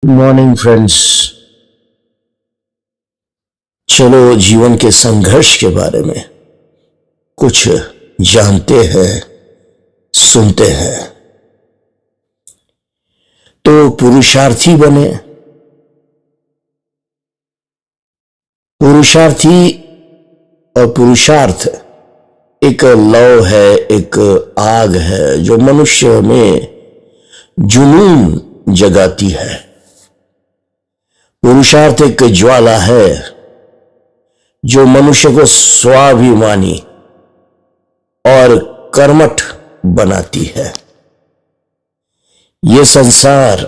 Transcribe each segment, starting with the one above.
Morning friends. चलो जीवन के संघर्ष के बारे में कुछ जानते हैं, सुनते हैं। तो पुरुषार्थी बने। पुरुषार्थी और पुरुषार्थ एक लौ है, एक आग है जो मनुष्य में जुनून जगाती है। पुरुषार्थ एक ज्वाला है जो मनुष्य को स्वाभिमानी और कर्मठ बनाती है। यह संसार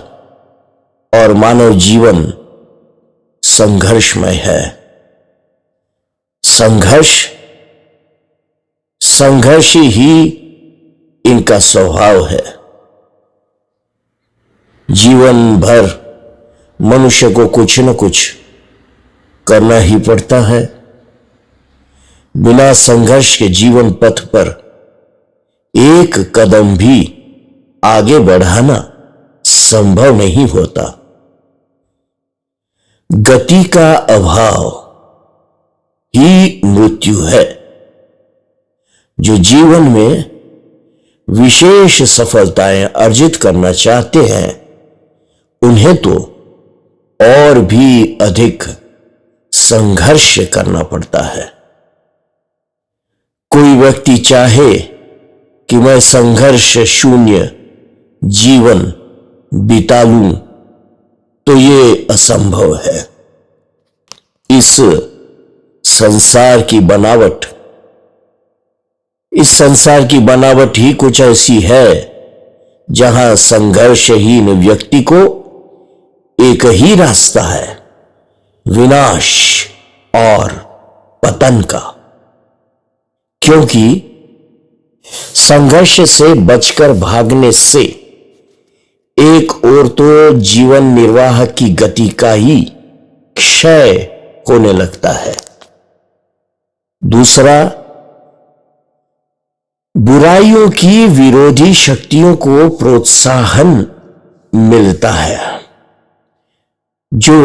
और मानव जीवन संघर्षमय है। संघर्ष ही इनका स्वभाव है। जीवन भर मनुष्य को कुछ न कुछ करना ही पड़ता है। बिना संघर्ष के जीवन पथ पर एक कदम भी आगे बढ़ाना संभव नहीं होता। गति का अभाव ही मृत्यु है। जो जीवन में विशेष सफलताएं अर्जित करना चाहते हैं उन्हें तो और भी अधिक संघर्ष करना पड़ता है। कोई व्यक्ति चाहे कि मैं संघर्ष शून्य जीवन बिता लूं तो ये असंभव है। इस संसार की बनावट ही कुछ ऐसी है जहां संघर्षहीन व्यक्ति को एक ही रास्ता है, विनाश और पतन का। क्योंकि संघर्ष से बचकर भागने से एक ओर तो जीवन निर्वाह की गति का ही क्षय होने लगता है, दूसरा बुराइयों की विरोधी शक्तियों को प्रोत्साहन मिलता है जो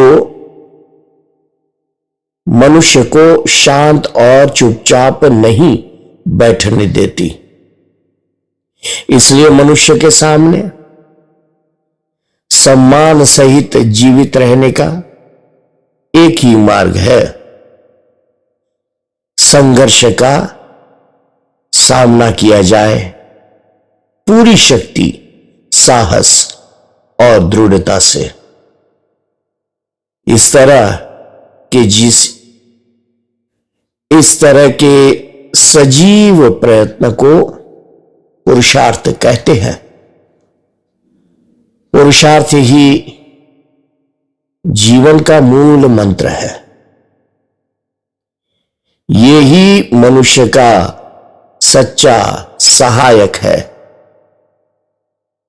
मनुष्य को शांत और चुपचाप नहीं बैठने देती। इसलिए मनुष्य के सामने सम्मान सहित जीवित रहने का एक ही मार्ग है, संघर्ष का सामना किया जाए पूरी शक्ति, साहस और दृढ़ता से। इस तरह के सजीव प्रयत्न को पुरुषार्थ कहते हैं। पुरुषार्थ ही जीवन का मूल मंत्र है। यही मनुष्य का सच्चा सहायक है।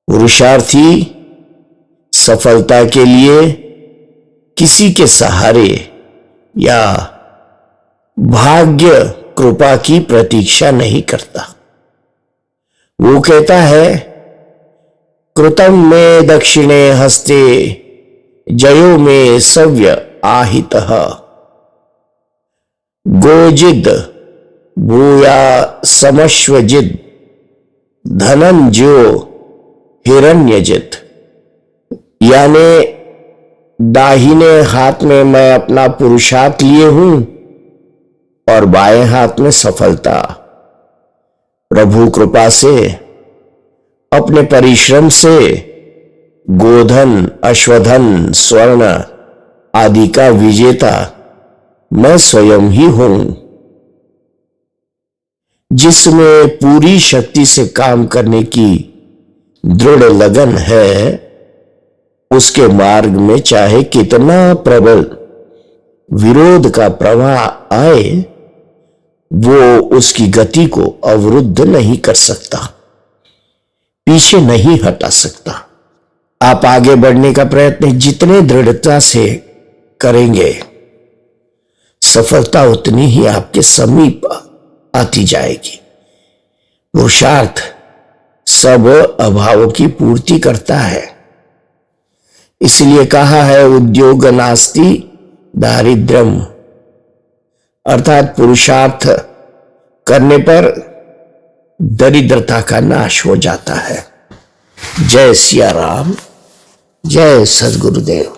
पुरुषार्थी सफलता के लिए किसी के सहारे या भाग्य कृपा की प्रतीक्षा नहीं करता। वो कहता है, कृतं मे दक्षिणे हस्ते जयो मे सव्य आहितः गोजिद भूया समश्वजिद धनंजयो हिरण्यजित। यानी दाहिने हाथ में मैं अपना पुरुषार्थ लिए हूं और बाएं हाथ में सफलता। प्रभु कृपा से, अपने परिश्रम से गोधन, अश्वधन, स्वर्ण आदि का विजेता मैं स्वयं ही हूं। जिसमें पूरी शक्ति से काम करने की दृढ़ लगन है, उसके मार्ग में चाहे कितना प्रबल विरोध का प्रवाह आए, वो उसकी गति को अवरुद्ध नहीं कर सकता, पीछे नहीं हटा सकता। आप आगे बढ़ने का प्रयत्न जितने दृढ़ता से करेंगे, सफलता उतनी ही आपके समीप आती जाएगी। पुरुषार्थ सब अभावों की पूर्ति करता है। इसलिए कहा है उद्योग नास्ति दारिद्र्यम, अर्थात पुरुषार्थ करने पर दरिद्रता का नाश हो जाता है। जय सिया राम, जय सद्गुरुदेव।